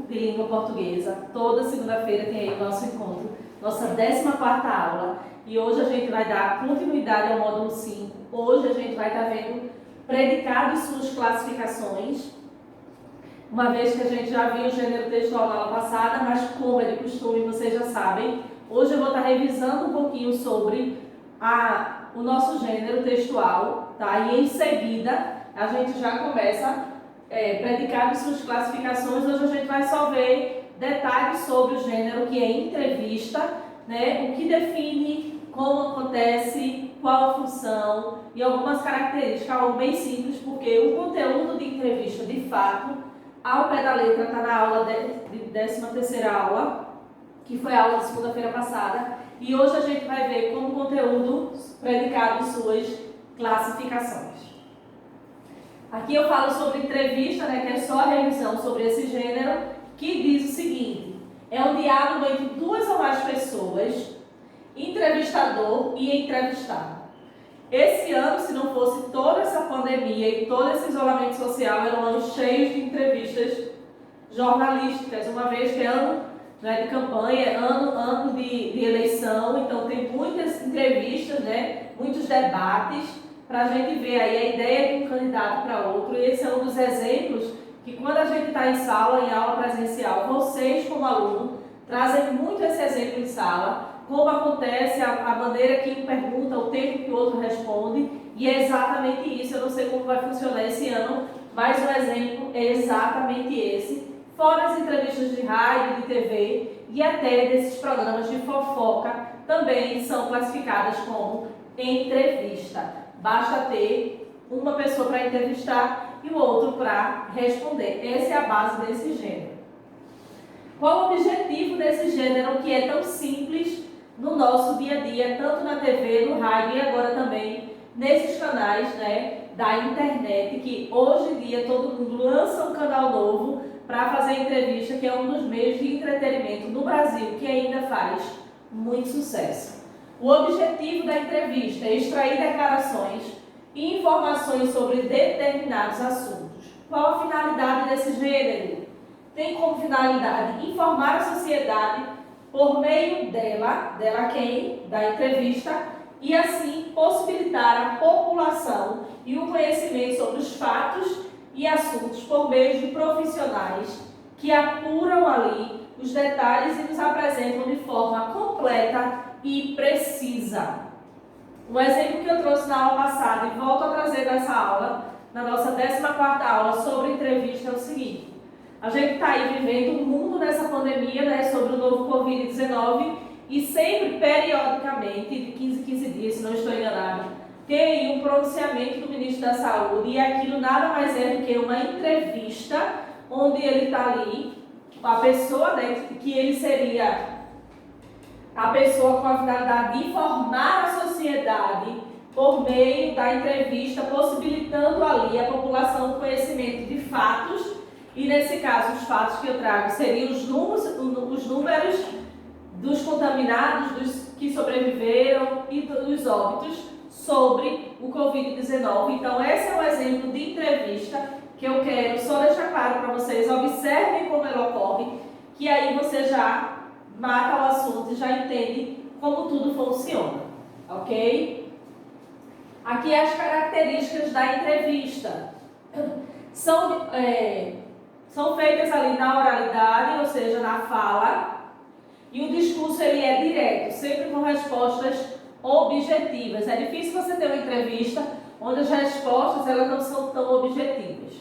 de língua portuguesa. Toda segunda-feira tem aí o nosso encontro, nossa 14ª aula. E hoje a gente vai dar continuidade ao módulo 5. Hoje a gente vai estar vendo predicado e suas classificações, uma vez que a gente já viu o gênero textual na aula passada, mas como é de costume, vocês já sabem, hoje eu vou estar revisando um pouquinho sobre o nosso gênero textual, tá? E em seguida a gente já começa predicado e suas classificações. Hoje a gente vai só ver detalhes sobre o gênero, que é entrevista, né? O que define, como acontece, qual a função e algumas características, algo bem simples, porque o conteúdo de entrevista, de fato, ao pé da letra, está na aula de 13ª aula, que foi a aula de segunda-feira passada, e hoje a gente vai ver como conteúdo predicado suas classificações. Aqui eu falo sobre entrevista, né, que é só a revisão sobre esse gênero, que diz o seguinte: é um diálogo entre duas ou mais pessoas, entrevistador e entrevistado. Esse ano, se não fosse toda essa pandemia e todo esse isolamento social, eram anos cheios de entrevistas jornalísticas, uma vez que é ano, né, de campanha, ano de eleição, então tem muitas entrevistas, né, muitos debates, para a gente ver aí a ideia de um candidato para outro. E esse é um dos exemplos que, quando a gente está em sala, em aula presencial, vocês como aluno trazem muito esse exemplo em sala, como acontece, a maneira que um pergunta, o tempo que o outro responde, e é exatamente isso. Eu não sei como vai funcionar esse ano, mas o exemplo é exatamente esse, fora as entrevistas de rádio, de TV e até desses programas de fofoca, também são classificadas como entrevista. Basta ter uma pessoa para entrevistar e o outro para responder. Essa é a base desse gênero. Qual o objetivo desse gênero, que é tão simples no nosso dia a dia, tanto na TV, no rádio e agora também nesses canais, né, da internet, que hoje em dia todo mundo lança um canal novo para fazer entrevista, que é um dos meios de entretenimento no Brasil, que ainda faz muito sucesso. O objetivo da entrevista é extrair declarações e informações sobre determinados assuntos. Qual a finalidade desse gênero? Tem como finalidade informar a sociedade por meio dela quem? Da entrevista, e assim possibilitar a população e o conhecimento sobre os fatos e assuntos por meio de profissionais que apuram ali os detalhes e nos apresentam de forma completa e precisa. Um exemplo que eu trouxe na aula passada e volto a trazer nessa aula, na nossa 14ª aula sobre entrevista, é o seguinte: a gente está aí vivendo um mundo nessa pandemia, né, sobre o novo Covid-19, e sempre, periodicamente, de 15 em 15 dias, se não estou enganada, tem um pronunciamento do Ministro da Saúde, e aquilo nada mais é do que uma entrevista, onde ele está ali, a pessoa, né, que ele seria a pessoa com a finalidade de informar a sociedade por meio da entrevista, possibilitando ali a população o conhecimento de fatos, e nesse caso os fatos que eu trago seriam os números dos contaminados, dos que sobreviveram e dos óbitos sobre o Covid-19. Então esse é um exemplo de entrevista que eu quero só deixar claro para vocês. Observem como ela ocorre, que aí você já mata o assunto e já entende como tudo funciona, ok? Aqui as características da entrevista. São feitas ali na oralidade, ou seja, na fala, e o discurso ele é direto, sempre com respostas objetivas. É difícil você ter uma entrevista onde as respostas elas não são tão objetivas.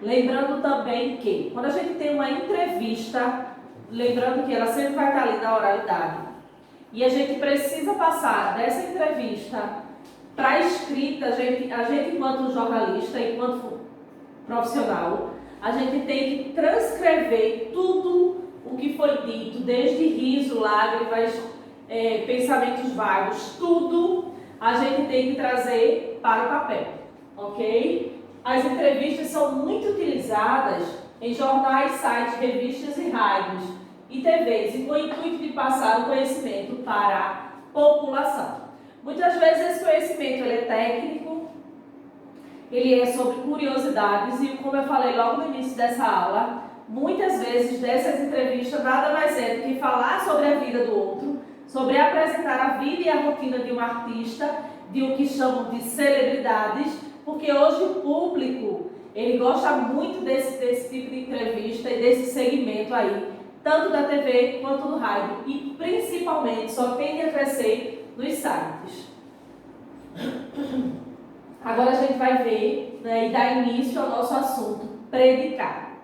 Lembrando também que, quando a gente tem uma entrevista, lembrando que ela sempre vai estar ali na oralidade, e a gente precisa passar dessa entrevista para a escrita, a gente enquanto jornalista, enquanto profissional, a gente tem que transcrever tudo o que foi dito, desde riso, lágrimas, pensamentos vagos, tudo a gente tem que trazer para o papel, ok? As entrevistas são muito utilizadas em jornais, sites, revistas e rádios e TVs, e com o intuito de passar o conhecimento para a população. Muitas vezes esse conhecimento ele é técnico, ele é sobre curiosidades, e como eu falei logo no início dessa aula, muitas vezes dessas entrevistas nada mais é do que falar sobre a vida do outro, sobre apresentar a vida e a rotina de um artista, de o que chamam de celebridades, porque hoje o público, ele gosta muito desse tipo de entrevista e desse segmento aí, tanto da TV quanto do rádio, e principalmente só tende a crescer nos sites. Agora a gente vai ver, né, e dar início ao nosso assunto, predicar.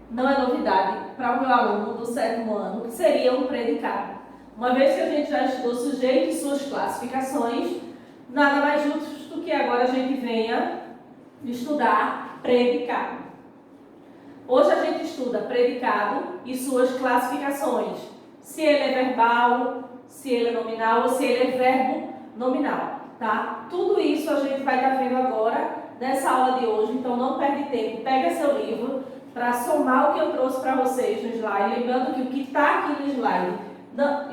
Não é novidade para o meu aluno do 7º ano que seria um predicado. Uma vez que a gente já estudou sujeito e suas classificações, nada mais justo que agora a gente venha estudar predicado. Hoje a gente estuda predicado e suas classificações. Se ele é verbal, se ele é nominal ou se ele é verbo nominal, tá? Tudo isso a gente vai estar vendo agora nessa aula de hoje, então não perde tempo, pega seu livro para somar o que eu trouxe para vocês no slide, lembrando que o que está aqui no slide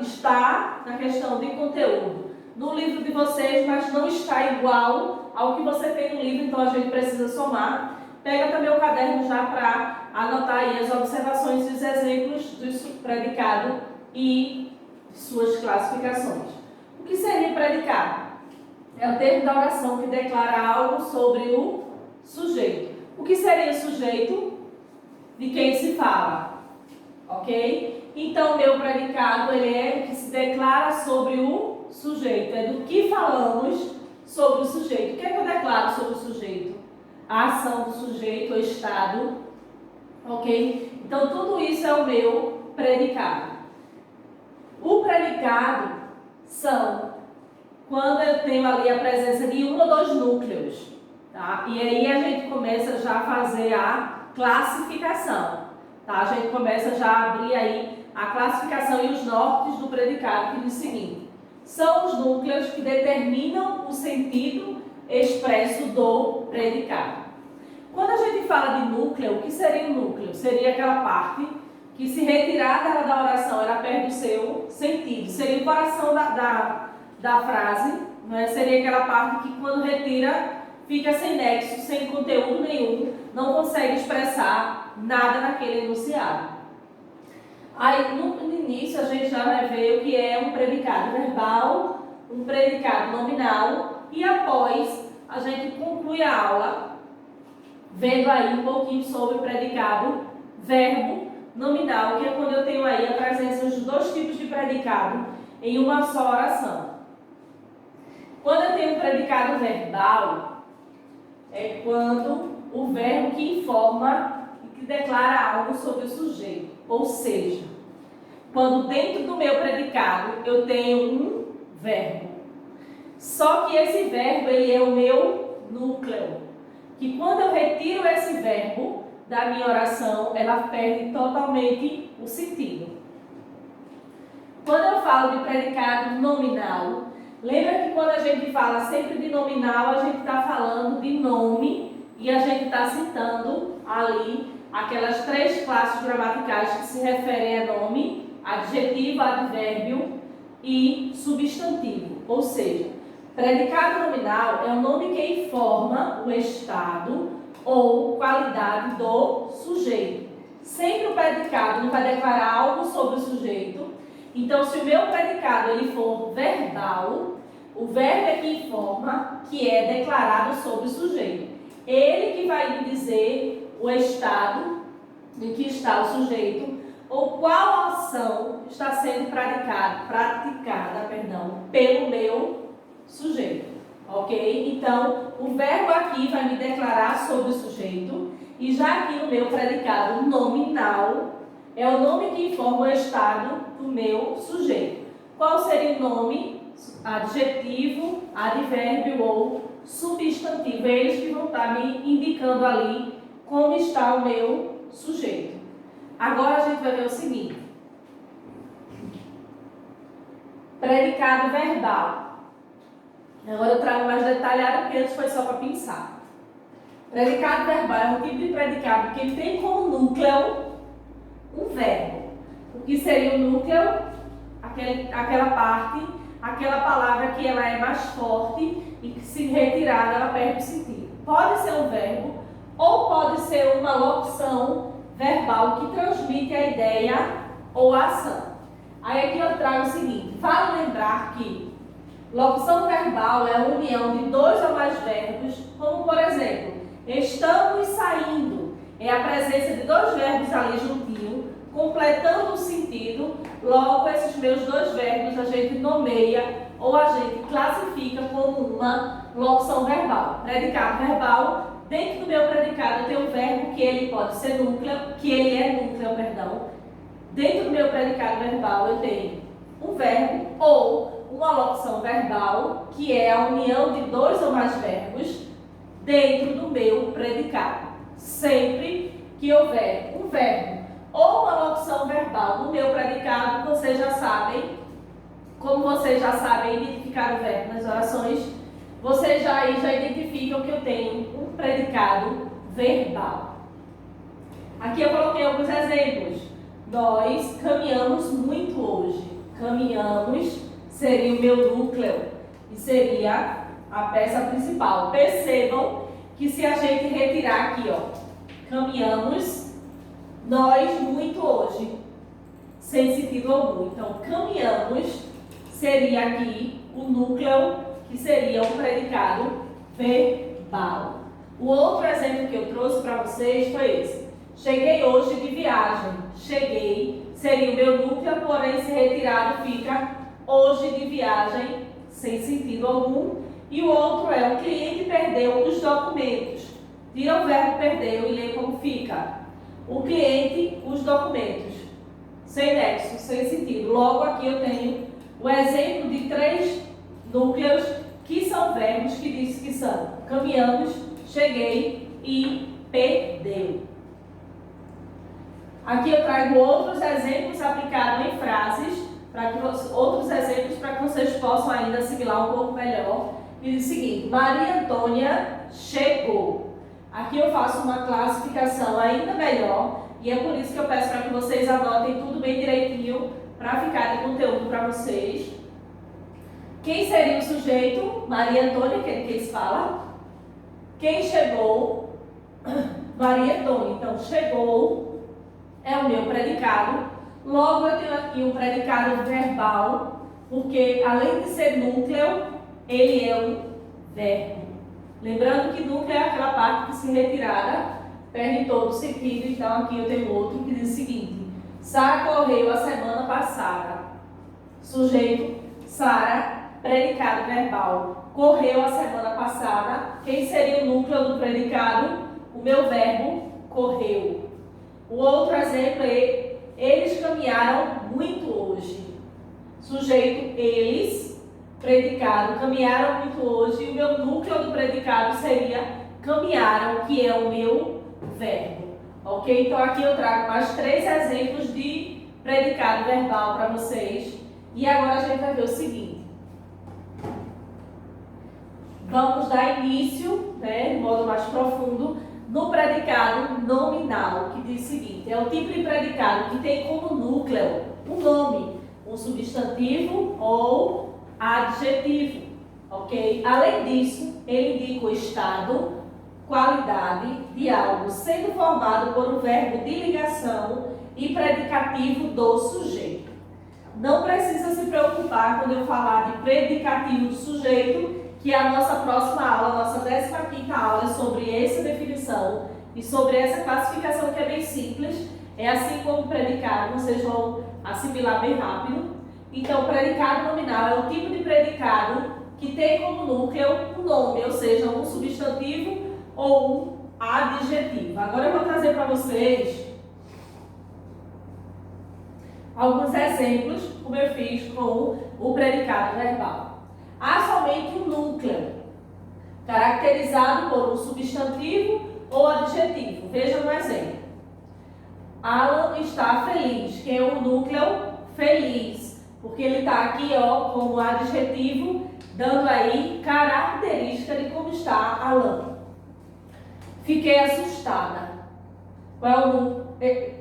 está na questão de conteúdo no livro de vocês, mas não está igual ao que você tem no livro, então a gente precisa somar. Pega também o caderno já para anotar aí as observações e os exemplos do predicado e suas classificações. O que seria predicado? É o termo da oração que declara algo sobre o sujeito. O que seria o sujeito? De quem se fala, ok? Então, meu predicado, ele é o que se declara sobre o sujeito, é do que falamos sobre o sujeito. O que é que eu declaro sobre o sujeito? A ação do sujeito, o estado, ok? Então, tudo isso é o meu predicado. O predicado são quando eu tenho ali a presença de um ou dois núcleos, tá? E aí a gente começa já a fazer a classificação, tá? A gente começa já a abrir aí a classificação e os nortes do predicado, que diz o seguinte: são os núcleos que determinam o sentido expresso do predicado. Quando a gente fala de núcleo, o que seria o núcleo? Seria aquela parte que, se retirada da oração, ela perde o seu sentido. Seria o coração da frase, né? Seria aquela parte que, quando retira, fica sem nexo, sem conteúdo nenhum, não consegue expressar nada naquele enunciado. Aí, no início, a gente já vai ver o que é um predicado verbal, um predicado nominal, e após a gente conclui a aula vendo aí um pouquinho sobre o predicado verbo nominal, que é quando eu tenho aí a presença dos dois tipos de predicado em uma só oração. Quando eu tenho um predicado verbal, é quando o verbo que informa e que declara algo sobre o sujeito. Ou seja, quando dentro do meu predicado eu tenho um verbo. Só que esse verbo, ele é o meu núcleo. Que quando eu retiro esse verbo da minha oração, ela perde totalmente o sentido. Quando eu falo de predicado nominal, lembra que quando a gente fala sempre de nominal, a gente está falando de nome e a gente está citando ali aquelas 3 classes gramaticais que se referem a nome, adjetivo, advérbio e substantivo. Ou seja, predicado nominal é o nome que informa o estado ou qualidade do sujeito. Sempre o predicado não vai declarar algo sobre o sujeito. Então, se o meu predicado ele for verbal, o verbo é que informa, que é declarado sobre o sujeito. Ele que vai me dizer o estado em que está o sujeito ou qual ação está sendo praticada pelo meu sujeito, ok? Então, o verbo aqui vai me declarar sobre o sujeito e já aqui no meu predicado nominal é o nome que informa o estado do meu sujeito. Qual seria o nome? Adjetivo, advérbio ou substantivo. É eles que vão estar me indicando ali como está o meu sujeito. Agora a gente vai ver o seguinte. Predicado verbal. Agora eu trago mais detalhado, porque antes foi só para pensar. Predicado verbal é um tipo de predicado que ele tem como núcleo um verbo. O que seria o núcleo? Aquela parte, aquela palavra que ela é mais forte e que, se retirada, ela perde o sentido. Pode ser um verbo ou pode ser uma locução verbal que transmite a ideia ou a ação. Aí aqui eu trago o seguinte, vale lembrar que locução verbal é a união de dois ou mais verbos, como por exemplo, estamos saindo, é a presença de dois verbos ali juntinho, completando o sentido, logo esses meus dois verbos a gente nomeia ou a gente classifica como uma locução verbal. Predicado verbal, dentro do meu predicado eu tenho um verbo que ele pode ser núcleo, que ele é núcleo, perdão. Dentro do meu predicado verbal eu tenho um verbo ou uma locução verbal, que é a união de dois ou mais verbos dentro do meu predicado. Sempre que houver um verbo ou uma locução verbal no meu predicado, vocês já sabem, como vocês já sabem identificar o verbo nas orações, vocês já identificam que eu tenho um predicado verbal. Aqui eu coloquei alguns exemplos. Nós caminhamos muito hoje. Caminhamos seria o meu núcleo e seria a peça principal. Percebam que se a gente retirar aqui, ó, caminhamos, nós muito hoje, sem sentido algum. Então, caminhamos seria aqui o núcleo, que seria um predicado verbal. O outro exemplo que eu trouxe para vocês foi esse. Cheguei hoje de viagem. Cheguei seria o meu núcleo, porém se retirado fica hoje de viagem, sem sentido algum. E o outro é o cliente perdeu os documentos. Tira o verbo perdeu e lê como fica. O cliente, os documentos. Sem nexo, sem sentido. Logo aqui eu tenho o exemplo de 3 núcleos que são verbos que diz que são caminhamos, cheguei e perdeu. Aqui eu trago outros exemplos aplicados em frases, outros exemplos para que vocês possam ainda assimilar um pouco melhor. E diz o seguinte, Maria Antônia chegou. Aqui eu faço uma classificação ainda melhor e é por isso que eu peço para que vocês anotem tudo bem direitinho para ficar de conteúdo para vocês. Quem seria o sujeito? Maria Antônia, que eles falam. Quem chegou? Maria Antônia. Então, chegou é o meu predicado. Logo, eu tenho aqui um predicado verbal, porque além de ser núcleo, ele é um verbo. Lembrando que núcleo é aquela parte que se retirada perde todo o sentido. Então, aqui eu tenho outro que diz o seguinte. Sara correu a semana passada. Sujeito, Sara, predicado verbal. Correu a semana passada. Quem seria o núcleo do predicado? O meu verbo, correu. O outro exemplo é, eles caminharam muito hoje. Sujeito, eles, predicado, caminharam muito hoje. E o meu núcleo do predicado seria caminharam, que é o meu verbo. Ok? Então aqui eu trago mais 3 exemplos de predicado verbal para vocês. E agora a gente vai ver o seguinte. Vamos dar início, né, de modo mais profundo, no predicado nominal, que diz o seguinte. É o tipo de predicado que tem como núcleo um nome, um substantivo ou adjetivo. Ok? Além disso, ele indica o estado, qualidade de algo sendo formado por um verbo de ligação e predicativo do sujeito. Não precisa se preocupar quando eu falar de predicativo do sujeito, que a nossa próxima aula, a nossa 15ª aula é sobre essa definição e sobre essa classificação que é bem simples. É assim como predicado, vocês vão assimilar bem rápido. Então, predicado nominal é o tipo de predicado que tem como núcleo um nome, ou seja, um substantivo ou um adjetivo. Agora eu vou trazer para vocês alguns exemplos, como eu fiz com o predicado verbal. Há somente um núcleo, caracterizado por um substantivo ou adjetivo. Veja no exemplo. Alan está feliz, que é o núcleo feliz, porque ele está aqui ó, como adjetivo, dando aí característica de como está Alan. Fiquei assustada. Qual é o núcleo?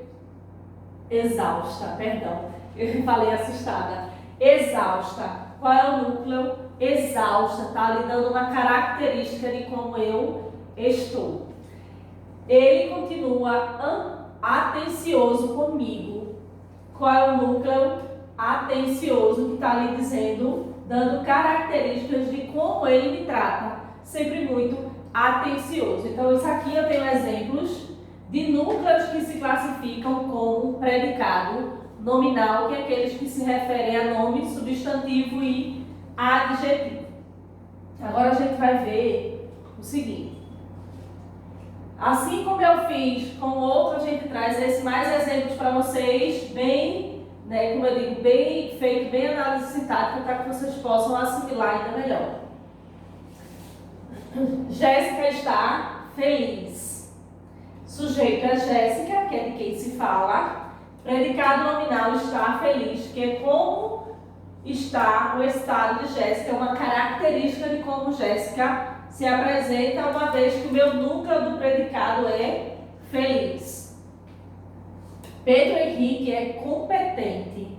Exausta, perdão. Eu falei assustada. Exausta. Qual é o núcleo? Exausta. Está ali dando uma característica de como eu estou. Ele continua atencioso comigo. Qual é o núcleo atencioso que está ali dizendo, dando características de como ele me trata? Sempre muito atencioso. Então, isso aqui eu tenho exemplos de núcleos que se classificam como predicado nominal, que é aqueles que se referem a nome, substantivo e adjetivo. Agora a gente vai ver o seguinte. Assim como eu fiz com o outro, a gente traz esses mais exemplos para vocês, bem, né, como eu digo, bem feito, bem análise sintática, para que vocês possam assimilar ainda melhor. Jéssica está feliz. Sujeito é Jéssica, que é de quem se fala. Predicado nominal está feliz, que é como está o estado de Jéssica, é uma característica de como Jéssica se apresenta, uma vez que o meu núcleo do predicado é feliz. Pedro Henrique é competente.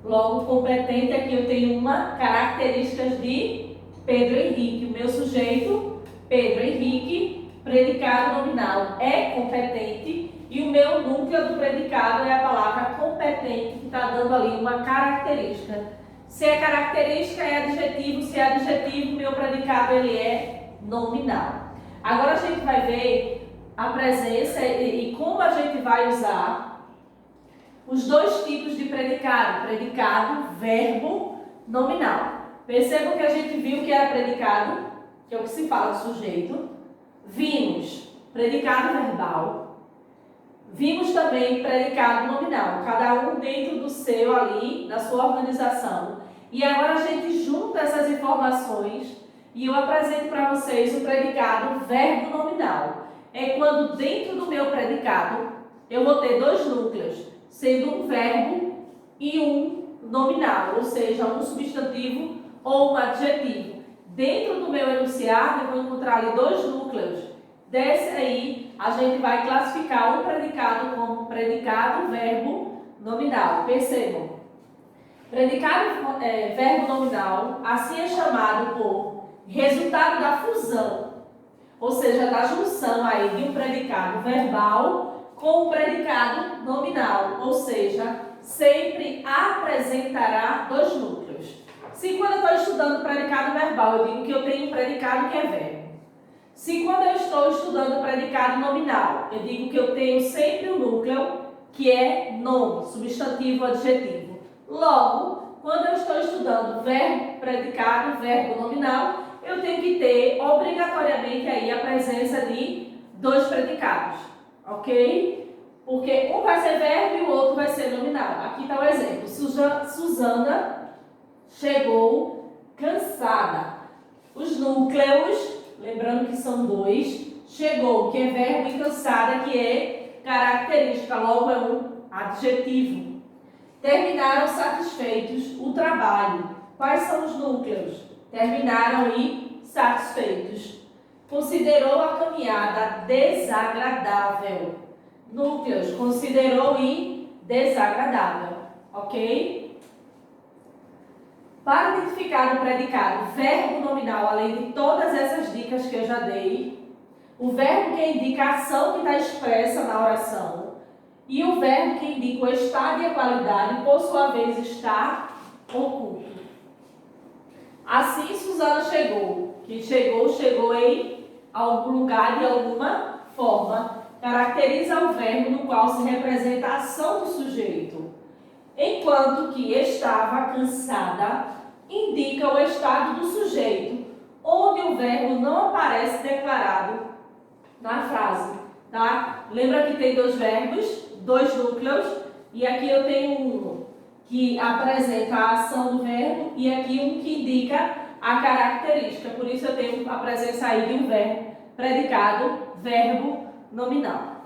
Logo, competente aqui eu tenho uma característica de Pedro Henrique. O meu sujeito, Pedro Henrique, predicado nominal é competente, e o meu núcleo do predicado é a palavra competente, que está dando ali uma característica. Se é característica, é adjetivo. Se é adjetivo, meu predicado ele é nominal. Agora a gente vai ver a presença e como a gente vai usar os dois tipos de predicado. Predicado, verbo, nominal. Percebam que a gente viu que era predicado, que é o que se fala do sujeito. Vimos predicado verbal. Vimos também predicado nominal, cada um dentro do seu ali, da sua organização. E agora a gente junta essas informações e eu apresento para vocês o predicado verbo nominal. É quando dentro do meu predicado eu vou ter dois núcleos, sendo um verbo e um nominal, ou seja, um substantivo ou um adjetivo. Dentro do meu enunciado eu vou encontrar ali dois núcleos. Desse aí, a gente vai classificar o predicado como predicado verbo nominal. Percebam. Predicado verbo nominal, assim é chamado por resultado da fusão, ou seja, da junção aí de um predicado verbal com um predicado nominal, ou seja, sempre apresentará dois núcleos. Se quando eu estou estudando predicado verbal, eu digo que eu tenho um predicado que é verbo. Se quando eu estou estudando predicado nominal, eu digo que eu tenho sempre o núcleo que é nome, substantivo, adjetivo. Logo, quando eu estou estudando verbo, predicado, verbo nominal, eu tenho que ter obrigatoriamente aí a presença de dois predicados, ok? Porque um vai ser verbo e o outro vai ser nominal. Aqui está o exemplo. Suzana chegou cansada. Os núcleos, lembrando que são dois, chegou, que é verbo, e cansada, que é característica, logo é um adjetivo. Terminaram satisfeitos o trabalho. Quais são os núcleos? Terminaram e satisfeitos. Considerou a caminhada desagradável. Núcleos, considerou e desagradável. Ok? Para identificar o predicado verbo nominal, além de todas essas dicas que eu já dei, o verbo que indica a ação que está expressa na oração e o verbo que indica o estado e a qualidade, por sua vez, está oculto. Assim, Suzana chegou. Que chegou em algum lugar de alguma forma. Caracteriza o verbo no qual se representa a ação do sujeito. Enquanto que estava cansada indica o estado do sujeito, onde o verbo não aparece declarado na frase, tá? Lembra que tem dois verbos, dois núcleos, e aqui eu tenho um que apresenta a ação do verbo e aqui um que indica a característica. Por isso eu tenho a presença aí de um verbo, predicado, verbo nominal.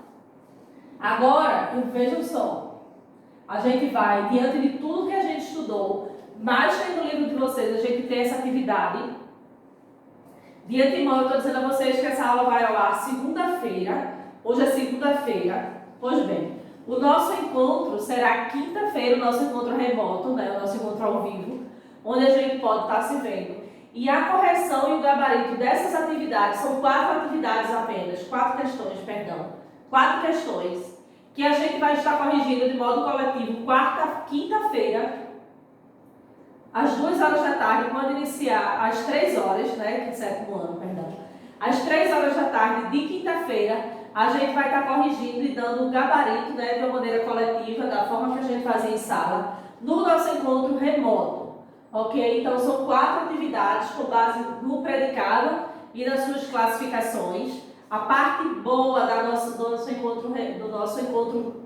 Agora, vejam só, a gente vai, diante de tudo que a gente estudou, mais tem no livro de vocês, a gente tem essa atividade. De antemão, eu estou dizendo a vocês que essa aula vai ao ar segunda-feira. Hoje é segunda-feira. Pois bem, o nosso encontro será quinta-feira, o nosso encontro remoto, né? O nosso encontro ao vivo, onde a gente pode estar se vendo. E a correção e o gabarito dessas atividades, são 4 atividades apenas, 4 questões, perdão. 4 questões. que a gente vai estar corrigindo de modo coletivo quinta-feira, às 2 horas da tarde, quando iniciar às 3 horas, né, que é 7º ano, perdão. Às 3 horas da tarde de quinta-feira, a gente vai estar corrigindo e dando um gabarito, né, de uma maneira coletiva, da forma que a gente fazia em sala, no nosso encontro remoto, ok? Então, são 4 atividades com base no predicado e nas suas classificações. A parte boa do nosso encontro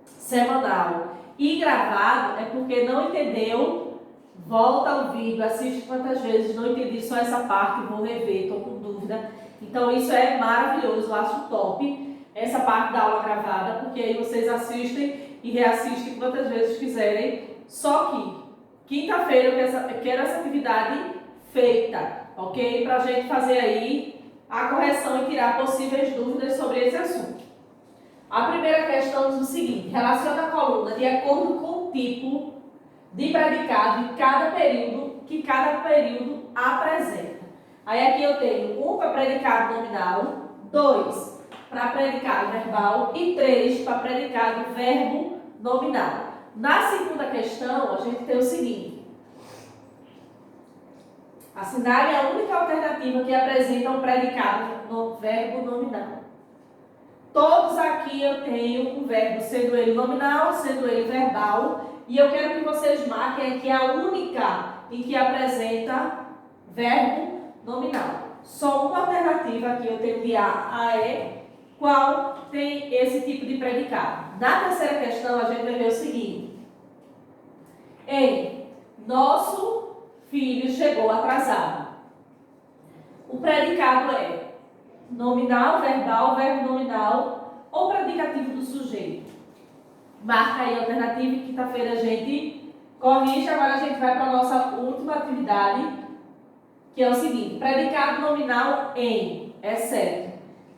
semanal e gravado é porque não entendeu, volta ao vídeo, assiste quantas vezes, não entendi só essa parte, vou rever, estou com dúvida. Então isso é maravilhoso, eu acho top essa parte da aula gravada, porque aí vocês assistem e reassistem quantas vezes quiserem. Só que quinta-feira eu quero essa atividade feita, ok? Para a gente fazer aí a correção e tirar possíveis dúvidas sobre esse assunto. A primeira questão diz o seguinte: relaciona a coluna de acordo com o tipo de predicado que cada período apresenta. Aí aqui eu tenho 1 para predicado nominal, 2 para predicado verbal e 3 para predicado verbo nominal. Na segunda questão, a gente tem o seguinte: assinale a única alternativa que apresenta um predicado no verbo nominal. Todos aqui eu tenho um verbo, sendo ele nominal, sendo ele verbal, e eu quero que vocês marquem aqui a única em que apresenta verbo nominal. Só uma alternativa aqui eu tenho de A a E, qual tem esse tipo de predicado. Na terceira questão, a gente vai ver o seguinte: nosso filho chegou atrasado. O predicado é nominal, verbal, verbo nominal ou predicativo do sujeito. Marca aí a alternativa e quinta-feira a gente corrige. Agora a gente vai para a nossa última atividade, que é o seguinte: predicado nominal em, é certo.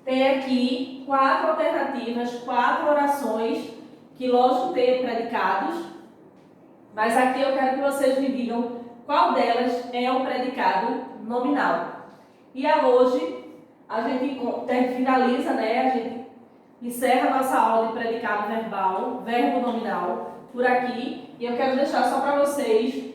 Tem aqui 4 alternativas, 4 orações, que lógico tem predicados, mas aqui eu quero que vocês me digam qual delas é o predicado nominal. E hoje a gente finaliza, né? A gente encerra a nossa aula de predicado verbal, verbo nominal, por aqui. E eu quero deixar só para vocês,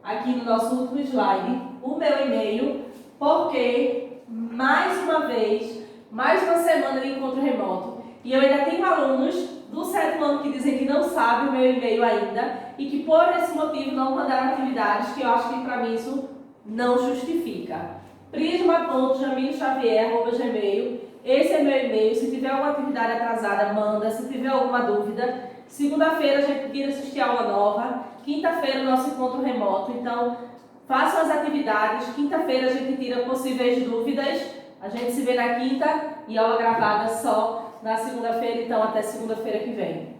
aqui no nosso último slide, o meu e-mail, porque, mais uma vez, mais uma semana de encontro remoto. E eu ainda tenho alunos do 7º ano que dizem que não sabem o meu e-mail ainda e que, por esse motivo, não mandaram atividades, que eu acho que, para mim, isso não justifica. prisma.jamilxavier@gmail. Esse é meu e-mail. Se tiver alguma atividade atrasada, manda. Se tiver alguma dúvida, segunda-feira a gente tira assistir aula nova. Quinta-feira o nosso encontro remoto. Então, façam as atividades. Quinta-feira a gente tira possíveis dúvidas. A gente se vê na quinta e aula gravada só na segunda-feira. Então, até segunda-feira que vem.